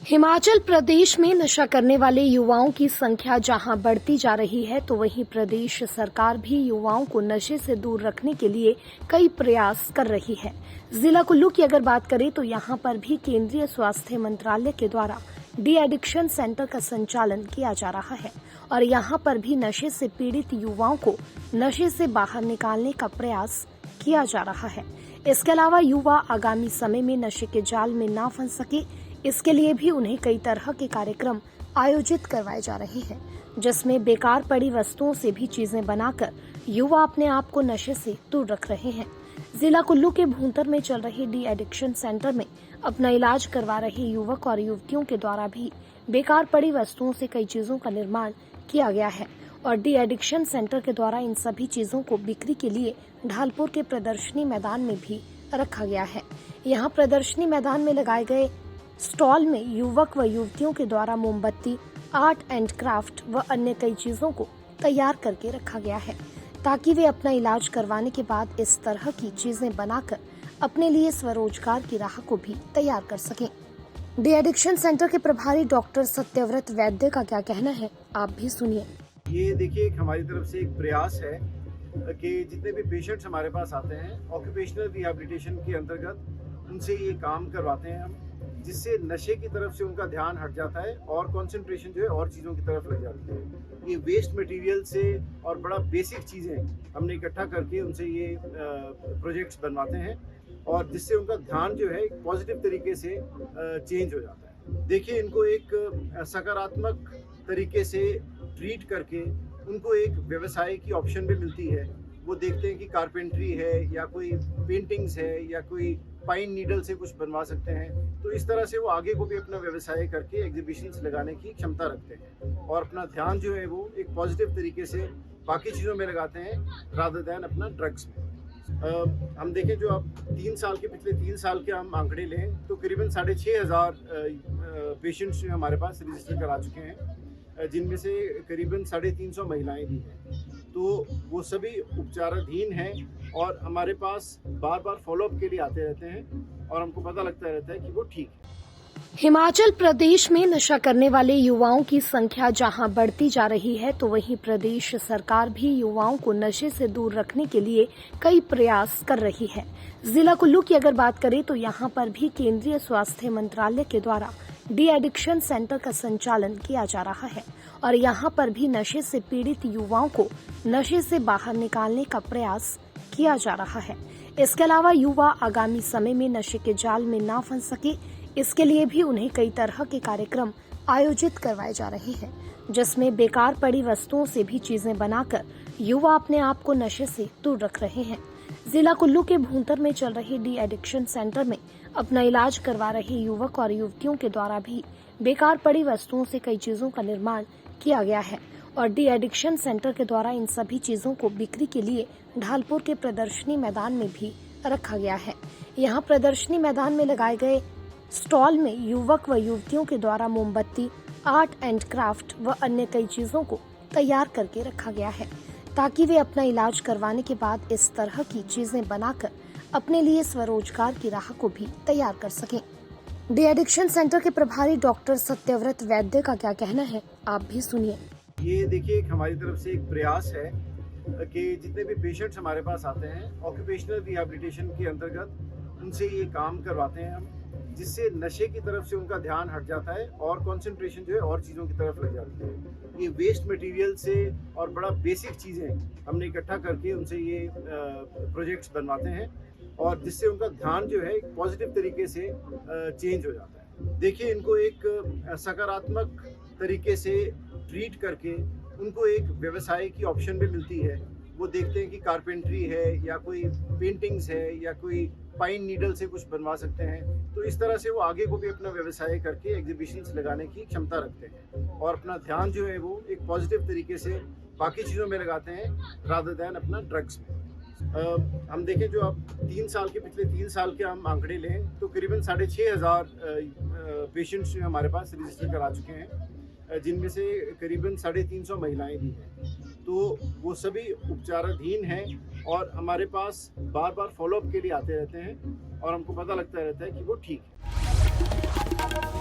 हिमाचल प्रदेश में नशा करने वाले युवाओं की संख्या जहां बढ़ती जा रही है, तो वहीं प्रदेश सरकार भी युवाओं को नशे से दूर रखने के लिए कई प्रयास कर रही है। जिला कुल्लू की अगर बात करें तो यहां पर भी केंद्रीय स्वास्थ्य मंत्रालय के द्वारा डी एडिक्शन सेंटर का संचालन किया जा रहा है और यहां पर भी नशे से पीड़ित युवाओं को नशे से बाहर निकालने का प्रयास किया जा रहा है। इसके अलावा युवा आगामी समय में नशे के जाल में ना फंस सके, इसके लिए भी उन्हें कई तरह के कार्यक्रम आयोजित करवाए जा रहे हैं, जिसमें बेकार पड़ी वस्तुओं से भी चीजें बनाकर युवा अपने आप को नशे से दूर रख रहे हैं। जिला कुल्लू के भूंतर में चल रहे डी एडिक्शन सेंटर में अपना इलाज करवा रहे युवक और युवतियों के द्वारा भी बेकार पड़ी वस्तुओं से कई चीजों का निर्माण किया गया है और डी एडिक्शन सेंटर के द्वारा इन सभी चीजों को बिक्री के लिए ढालपुर के प्रदर्शनी मैदान में भी रखा गया है। यहाँ प्रदर्शनी मैदान में लगाए गए स्टॉल में युवक व युवतियों के द्वारा मोमबत्ती, आर्ट एंड क्राफ्ट व अन्य कई चीजों को तैयार करके रखा गया है, ताकि वे अपना इलाज करवाने के बाद इस तरह की चीजें बनाकर अपने लिए स्वरोजगार की राह को भी तैयार कर सकें। डी एडिक्शन सेंटर के प्रभारी डॉक्टर सत्यव्रत वैद्य का क्या कहना है, आप भी सुनिए। ये देखिए, हमारी तरफ से एक प्रयास है कि जितने भी पेशेंट्स हमारे पास आते हैं ऑक्यूपेशनल रिहैबिलिटेशन के अंतर्गत उनसे ये काम करवाते हैं हम, जिससे नशे की तरफ से उनका ध्यान हट जाता है और कंसंट्रेशन जो है और चीज़ों की तरफ लग जाती है। ये वेस्ट मटेरियल से और बड़ा बेसिक चीज़ें हमने इकट्ठा करके उनसे ये प्रोजेक्ट्स बनवाते हैं और जिससे उनका ध्यान जो है एक पॉजिटिव तरीके से चेंज हो जाता है। देखिए, इनको एक सकारात्मक तरीके से ट्रीट करके उनको एक व्यवसाय की ऑप्शन भी मिलती है। वो देखते हैं कि कारपेंट्री है या कोई पेंटिंग्स है या कोई पाइन नीडल से कुछ बनवा सकते हैं, तो इस तरह से वो आगे को भी अपना व्यवसाय करके एग्जीबिशंस लगाने की क्षमता रखते हैं और अपना ध्यान जो है वो एक पॉजिटिव तरीके से बाकी चीज़ों में लगाते हैं रादर दैन अपना ड्रग्स में। हम देखें, जो अब पिछले 3 साल के हम आंकड़े लें तो करीबन 6,500 पेशेंट्स हमारे पास रजिस्टर करा चुके हैं, जिनमें से करीबन 350 महिलाएं भी हैं। तो वो सभी उपचाराधीन हैं और हमारे पास बार बार फॉलोअप के लिए आते रहते हैं और हमको पता लगता रहता है कि वो ठीक है। हिमाचल प्रदेश में नशा करने वाले युवाओं की संख्या जहां बढ़ती जा रही है, तो वहीं प्रदेश सरकार भी युवाओं को नशे से दूर रखने के लिए कई प्रयास कर रही है। जिला कुल्लू की अगर बात करें तो यहां पर भी केंद्रीय स्वास्थ्य मंत्रालय के द्वारा डी एडिक्शन सेंटर का संचालन किया जा रहा है और यहां पर भी नशे से पीड़ित युवाओं को नशे से बाहर निकालने का प्रयास किया जा रहा है। इसके अलावा युवा आगामी समय में नशे के जाल में ना फंस सके, इसके लिए भी उन्हें कई तरह के कार्यक्रम आयोजित करवाए जा रहे हैं, जिसमें बेकार पड़ी वस्तुओं से भी चीजें बनाकर युवा अपने आप को नशे से दूर रख रहे हैं। जिला कुल्लू के भूंतर में चल रहे डी एडिक्शन सेंटर में अपना इलाज करवा रहे युवक और युवतियों के द्वारा भी बेकार पड़ी वस्तुओं से कई चीजों का निर्माण किया गया है और डी एडिक्शन सेंटर के द्वारा इन सभी चीजों को बिक्री के लिए ढालपुर के प्रदर्शनी मैदान में भी रखा गया है। यहाँ प्रदर्शनी मैदान में लगाए गए स्टॉल में युवक व युवतियों के द्वारा मोमबत्ती, आर्ट एंड क्राफ्ट व अन्य कई चीजों को तैयार करके रखा गया है, ताकि वे अपना इलाज करवाने के बाद इस तरह की चीजें बनाकर अपने लिए स्वरोजगार की राह को भी तैयार कर सकें। डी एडिक्शन सेंटर के प्रभारी डॉक्टर सत्यव्रत वैद्य का क्या कहना है, आप भी सुनिए। ये देखिए, हमारी तरफ से एक प्रयास है कि जितने भी पेशेंट्स हमारे पास आते हैं ऑक्यूपेशनल रिहैबिलिटेशन के अंतर्गत उनसे ये काम करवाते हैं हम, जिससे नशे की तरफ से उनका ध्यान हट जाता है और कंसंट्रेशन जो है और चीज़ों की तरफ लग जाती है। ये वेस्ट मटेरियल से और बड़ा बेसिक चीज़ें हमने इकट्ठा करके उनसे ये प्रोजेक्ट्स बनवाते हैं और जिससे उनका ध्यान जो है एक पॉजिटिव तरीके से चेंज हो जाता है। देखिए, इनको एक सकारात्मक तरीके से ट्रीट करके उनको एक व्यवसाय की ऑप्शन भी मिलती है। वो देखते हैं कि कारपेंट्री है या कोई पेंटिंग्स है या कोई पाइन नीडल से कुछ बनवा सकते हैं, तो इस तरह से वो आगे को भी अपना व्यवसाय करके एग्जीबिशंस लगाने की क्षमता रखते हैं और अपना ध्यान जो है वो एक पॉजिटिव तरीके से बाकी चीज़ों में लगाते हैं रादर दैन अपना ड्रग्स में। हम देखें, जो अब पिछले 3 साल के हम आंकड़े लें तो करीबन 6,500 पेशेंट्स हमारे पास रजिस्टर करा चुके हैं, जिनमें से करीबन 350 महिलाएं भी हैं। तो वो सभी उपचाराधीन हैं और हमारे पास बार बार फॉलोअप के लिए आते रहते हैं और हमको पता लगता रहता है कि वो ठीक है।